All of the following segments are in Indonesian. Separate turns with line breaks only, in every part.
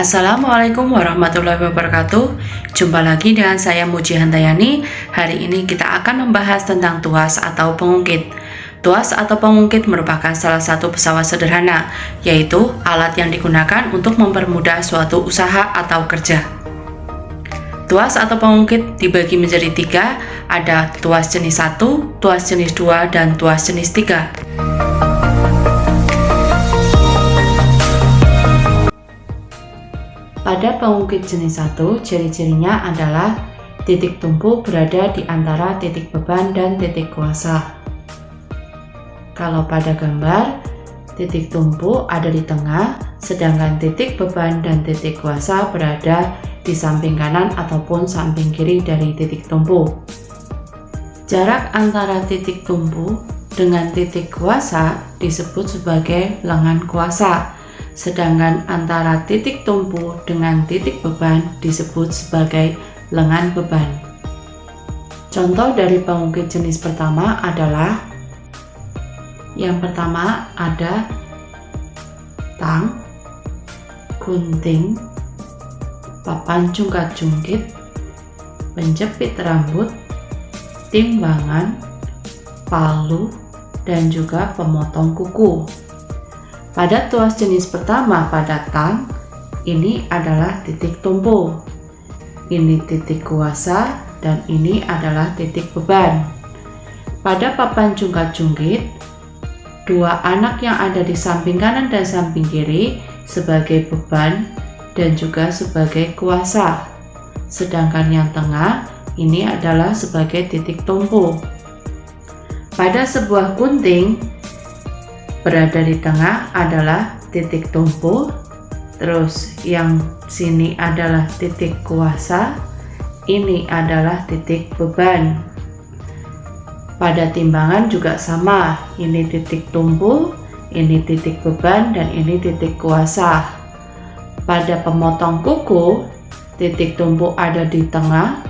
Assalamualaikum warahmatullahi wabarakatuh. Jumpa lagi dengan saya Muji Handayani. Hari ini kita akan membahas tentang tuas atau pengungkit. Tuas atau pengungkit merupakan salah satu pesawat sederhana, yaitu alat yang digunakan untuk mempermudah suatu usaha atau kerja. Tuas atau pengungkit dibagi menjadi tiga, ada tuas jenis 1, tuas jenis 2, dan tuas jenis 3. Pada pengungkit jenis 1, ciri-cirinya adalah titik tumpu berada di antara titik beban dan titik kuasa. Kalau pada gambar, titik tumpu ada di tengah, sedangkan titik beban dan titik kuasa berada di samping kanan ataupun samping kiri dari titik tumpu. Jarak antara titik tumpu dengan titik kuasa disebut sebagai lengan kuasa, sedangkan antara titik tumpu dengan titik beban disebut sebagai lengan beban. Contoh dari pengungkit jenis pertama adalah yang pertama ada tang, gunting, papan jungkat-jungkit, penjepit rambut, timbangan, palu, dan juga pemotong kuku. Pada tuas jenis pertama pada tang, ini adalah titik tumpu, ini titik kuasa, dan ini adalah titik beban. Pada papan jungkat-jungkit, dua anak yang ada di samping kanan dan samping kiri sebagai beban dan juga sebagai kuasa, sedangkan yang tengah ini adalah sebagai titik tumpu. Pada sebuah gunting, berada di tengah adalah titik tumpu, terus yang sini adalah titik kuasa, ini adalah titik beban. Pada timbangan juga sama, ini titik tumpu, ini titik beban, dan ini titik kuasa. Pada pemotong kuku, titik tumpu ada di tengah,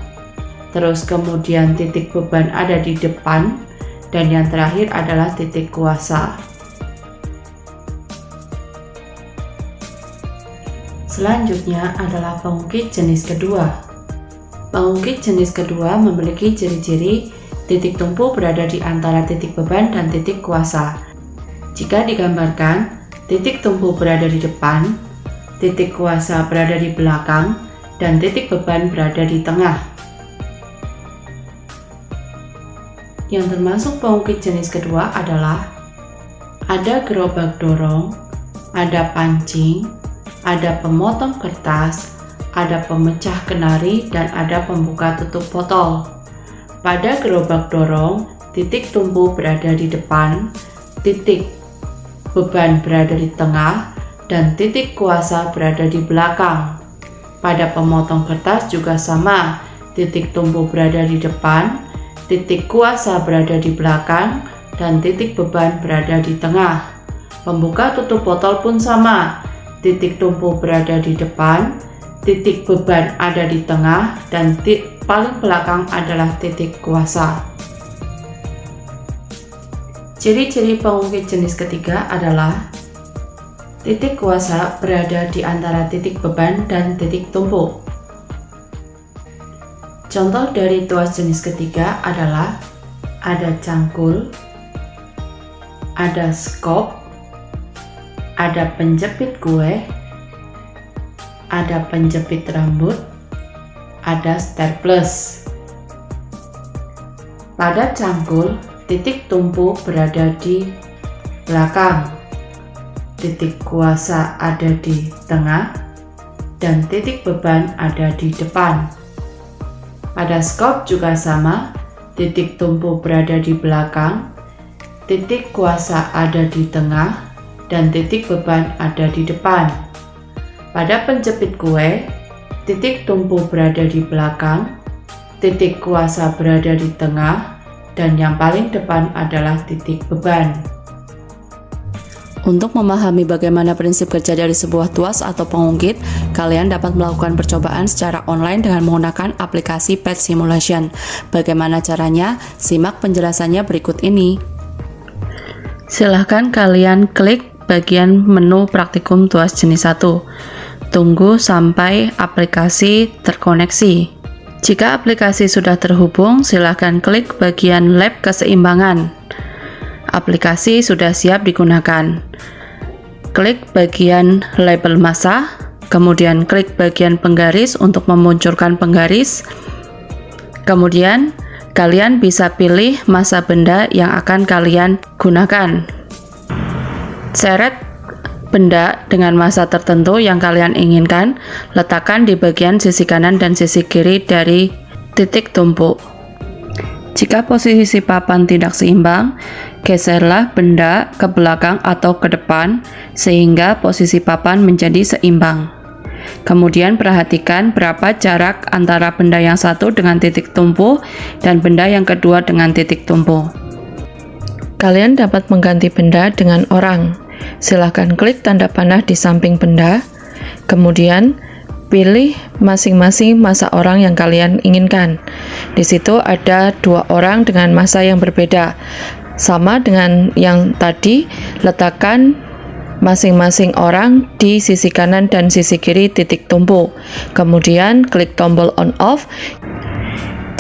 terus kemudian titik beban ada di depan, dan yang terakhir adalah titik kuasa. Selanjutnya adalah pengungkit jenis kedua. Pengungkit jenis kedua memiliki ciri-ciri titik tumpu berada di antara titik beban dan titik kuasa. Jika digambarkan, titik tumpu berada di depan, titik kuasa berada di belakang, dan titik beban berada di tengah. Yang termasuk pengungkit jenis kedua adalah ada gerobak dorong, ada pancing, ada pemotong kertas, ada pemecah kenari, dan ada pembuka tutup botol. Pada gerobak dorong, titik tumpu berada di depan, titik beban berada di tengah, dan titik kuasa berada di belakang. Pada pemotong kertas juga sama, titik tumpu berada di depan, titik kuasa berada di belakang, dan titik beban berada di tengah. Pembuka tutup botol pun sama, titik tumpu berada di depan, titik beban ada di tengah, dan paling belakang adalah titik kuasa. Ciri-ciri pengungkit jenis ketiga adalah titik kuasa berada di antara titik beban dan titik tumpu. Contoh dari tuas jenis ketiga adalah ada cangkul, ada skop, ada penjepit kue, ada penjepit rambut, ada staples. Pada cangkul, titik tumpu berada di belakang, titik kuasa ada di tengah, dan titik beban ada di depan. Pada skop juga sama, titik tumpu berada di belakang, titik kuasa ada di tengah, dan titik beban ada di depan. Pada penjepit kue, titik tumpu berada di belakang, titik kuasa berada di tengah, dan yang paling depan adalah titik beban. Untuk memahami bagaimana prinsip kerja dari sebuah tuas atau pengungkit, kalian dapat melakukan percobaan secara online dengan menggunakan aplikasi Pet Simulation. Bagaimana caranya? Simak penjelasannya berikut ini. Silahkan kalian klik bagian menu praktikum tuas jenis 1. tunggu sampai aplikasi terkoneksi. Jika aplikasi sudah terhubung, silakan klik bagian lab keseimbangan. Aplikasi sudah siap digunakan. Klik bagian label massa, kemudian klik bagian penggaris untuk memunculkan penggaris. Kemudian, kalian bisa pilih massa benda yang akan kalian gunakan. Seret benda dengan massa tertentu yang kalian inginkan, letakkan di bagian sisi kanan dan sisi kiri dari titik tumpuk. Jika posisi papan tidak seimbang, geserlah benda ke belakang atau ke depan sehingga posisi papan menjadi seimbang. Kemudian perhatikan berapa jarak antara benda yang satu dengan titik tumpu dan benda yang kedua dengan titik tumpu. Kalian dapat mengganti benda dengan orang. Silahkan klik tanda panah di samping benda, kemudian pilih masing-masing massa orang yang kalian inginkan. Di situ ada 2 orang dengan massa yang berbeda. Sama dengan yang tadi, letakkan masing-masing orang di sisi kanan dan sisi kiri titik tumpu. Kemudian klik tombol on off.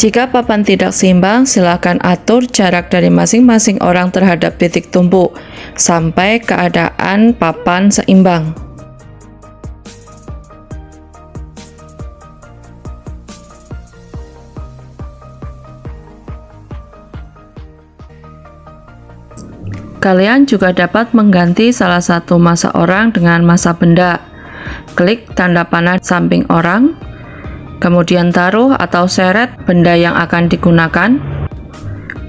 Jika papan tidak seimbang, silakan atur jarak dari masing-masing orang terhadap titik tumpu sampai keadaan papan seimbang. Kalian juga dapat mengganti salah satu massa orang dengan massa benda. Klik tanda panah samping orang, kemudian taruh atau seret benda yang akan digunakan,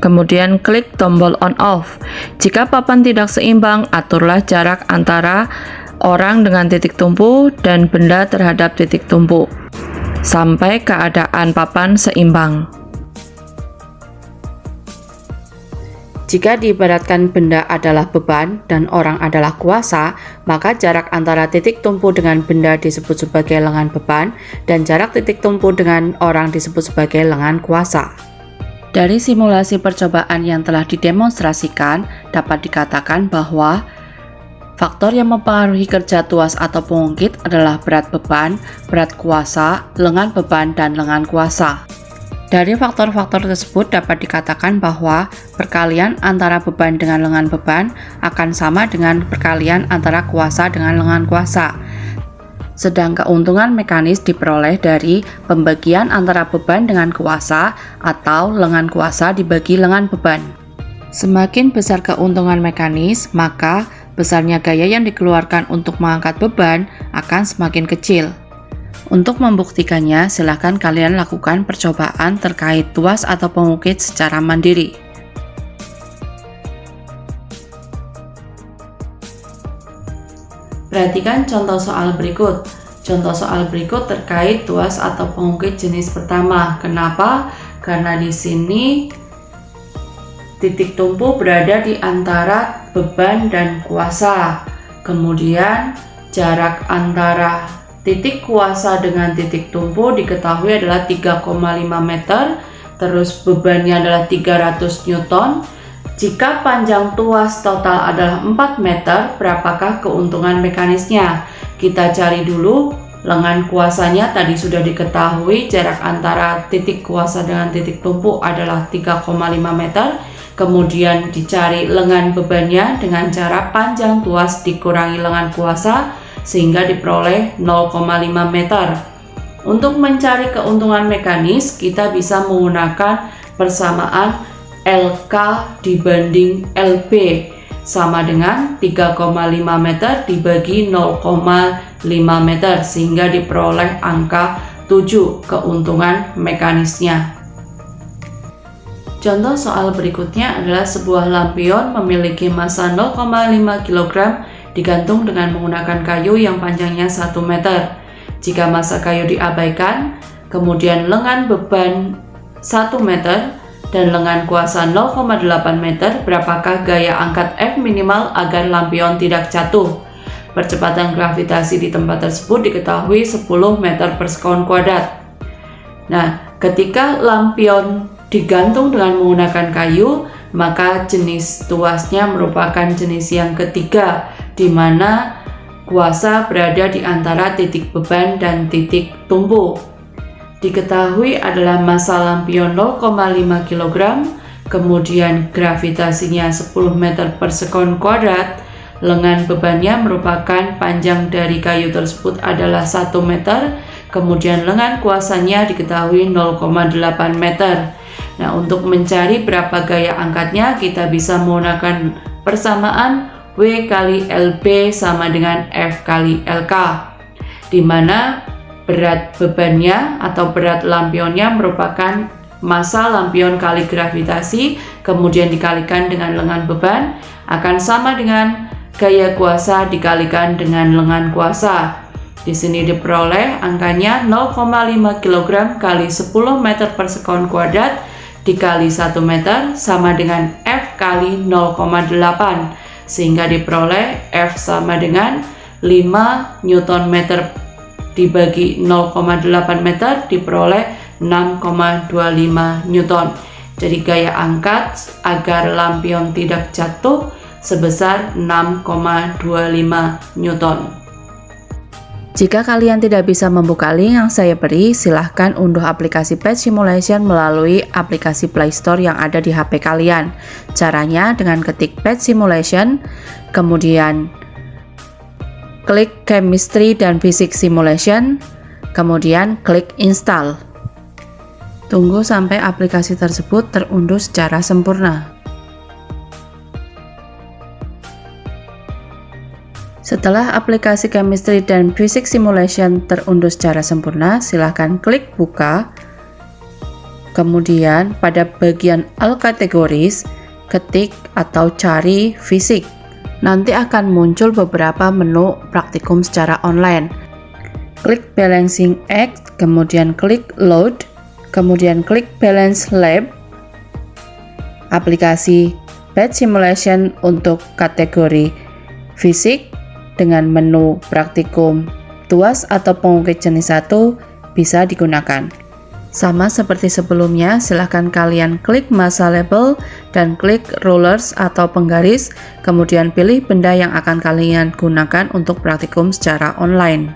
kemudian klik tombol on off. Jika papan tidak seimbang, aturlah jarak antara orang dengan titik tumpu dan benda terhadap titik tumpu sampai keadaan papan seimbang. Jika diibaratkan benda adalah beban dan orang adalah kuasa, maka jarak antara titik tumpu dengan benda disebut sebagai lengan beban dan jarak titik tumpu dengan orang disebut sebagai lengan kuasa. Dari simulasi percobaan yang telah didemonstrasikan, dapat dikatakan bahwa faktor yang mempengaruhi kerja tuas atau pengungkit adalah berat beban, berat kuasa, lengan beban, dan lengan kuasa. Dari faktor-faktor tersebut dapat dikatakan bahwa perkalian antara beban dengan lengan beban akan sama dengan perkalian antara kuasa dengan lengan kuasa. Sedang keuntungan mekanis diperoleh dari pembagian antara beban dengan kuasa atau lengan kuasa dibagi lengan beban. Semakin besar keuntungan mekanis, maka besarnya gaya yang dikeluarkan untuk mengangkat beban akan semakin kecil. Untuk membuktikannya, silakan kalian lakukan percobaan terkait tuas atau pengukit secara mandiri. Perhatikan contoh soal berikut. Contoh soal berikut terkait tuas atau pengukit jenis pertama. Kenapa? Karena di sini titik tumpu berada di antara beban dan kuasa. Kemudian jarak antara titik kuasa dengan titik tumpu diketahui adalah 3,5 meter, terus bebannya adalah 300 Newton. Jika panjang tuas total adalah 4 meter, berapakah keuntungan mekanisnya? Kita cari dulu lengan kuasanya, tadi sudah diketahui jarak antara titik kuasa dengan titik tumpu adalah 3,5 meter. Kemudian dicari lengan bebannya dengan cara panjang tuas dikurangi lengan kuasa, sehingga diperoleh 0,5 meter. Untuk mencari keuntungan mekanis, kita bisa menggunakan persamaan LK dibanding LB sama dengan 3,5 meter dibagi 0,5 meter sehingga diperoleh angka 7 keuntungan mekanisnya. Contoh soal berikutnya adalah sebuah lampion memiliki massa 0,5 kg digantung dengan menggunakan kayu yang panjangnya 1 meter. Jika massa kayu diabaikan, kemudian lengan beban 1 meter dan lengan kuasa 0,8 meter, berapakah gaya angkat F minimal agar lampion tidak jatuh? Percepatan gravitasi di tempat tersebut diketahui 10 meter per sekon kuadrat. Nah, ketika lampion digantung dengan menggunakan kayu, maka jenis tuasnya merupakan jenis yang ketiga, di mana kuasa berada di antara titik beban dan titik tumpu. Diketahui adalah massa lampion 0,5 kg, kemudian gravitasinya 10 meter per sekon kuadrat, lengan bebannya merupakan panjang dari kayu tersebut adalah 1 meter, kemudian lengan kuasanya diketahui 0,8 meter. Nah, untuk mencari berapa gaya angkatnya, kita bisa menggunakan persamaan W kali LB sama dengan F kali LK, di mana berat bebannya atau berat lampionnya merupakan massa lampion kali gravitasi, kemudian dikalikan dengan lengan beban, akan sama dengan gaya kuasa dikalikan dengan lengan kuasa. Di sini diperoleh angkanya 0,5 kg kali 10 meter per sekon kuadrat dikali 1 meter sama dengan F kali 0,8, sehingga diperoleh F sama dengan 5 Newton meter dibagi 0,8 meter diperoleh 6,25 Newton. Jadi gaya angkat agar lampion tidak jatuh sebesar 6,25 Newton. Jika kalian tidak bisa membuka link yang saya beri, silahkan unduh aplikasi Page Simulation melalui aplikasi Play Store yang ada di HP kalian. Caranya dengan ketik Page Simulation, kemudian klik Chemistry dan Physics Simulation, kemudian klik Install. Tunggu sampai aplikasi tersebut terunduh secara sempurna. Setelah aplikasi Chemistry dan Physics Simulation terunduh secara sempurna, silahkan klik buka. Kemudian pada bagian All Categories, ketik atau cari fisik. Nanti akan muncul beberapa menu praktikum secara online. Klik Balancing Act, kemudian klik Load, kemudian klik Balance Lab. Aplikasi Page Simulation untuk kategori fisik dengan menu praktikum tuas atau pengukir jenis 1 bisa digunakan. Sama seperti sebelumnya, silahkan kalian klik massa label dan klik rulers atau penggaris, kemudian pilih benda yang akan kalian gunakan untuk praktikum secara online.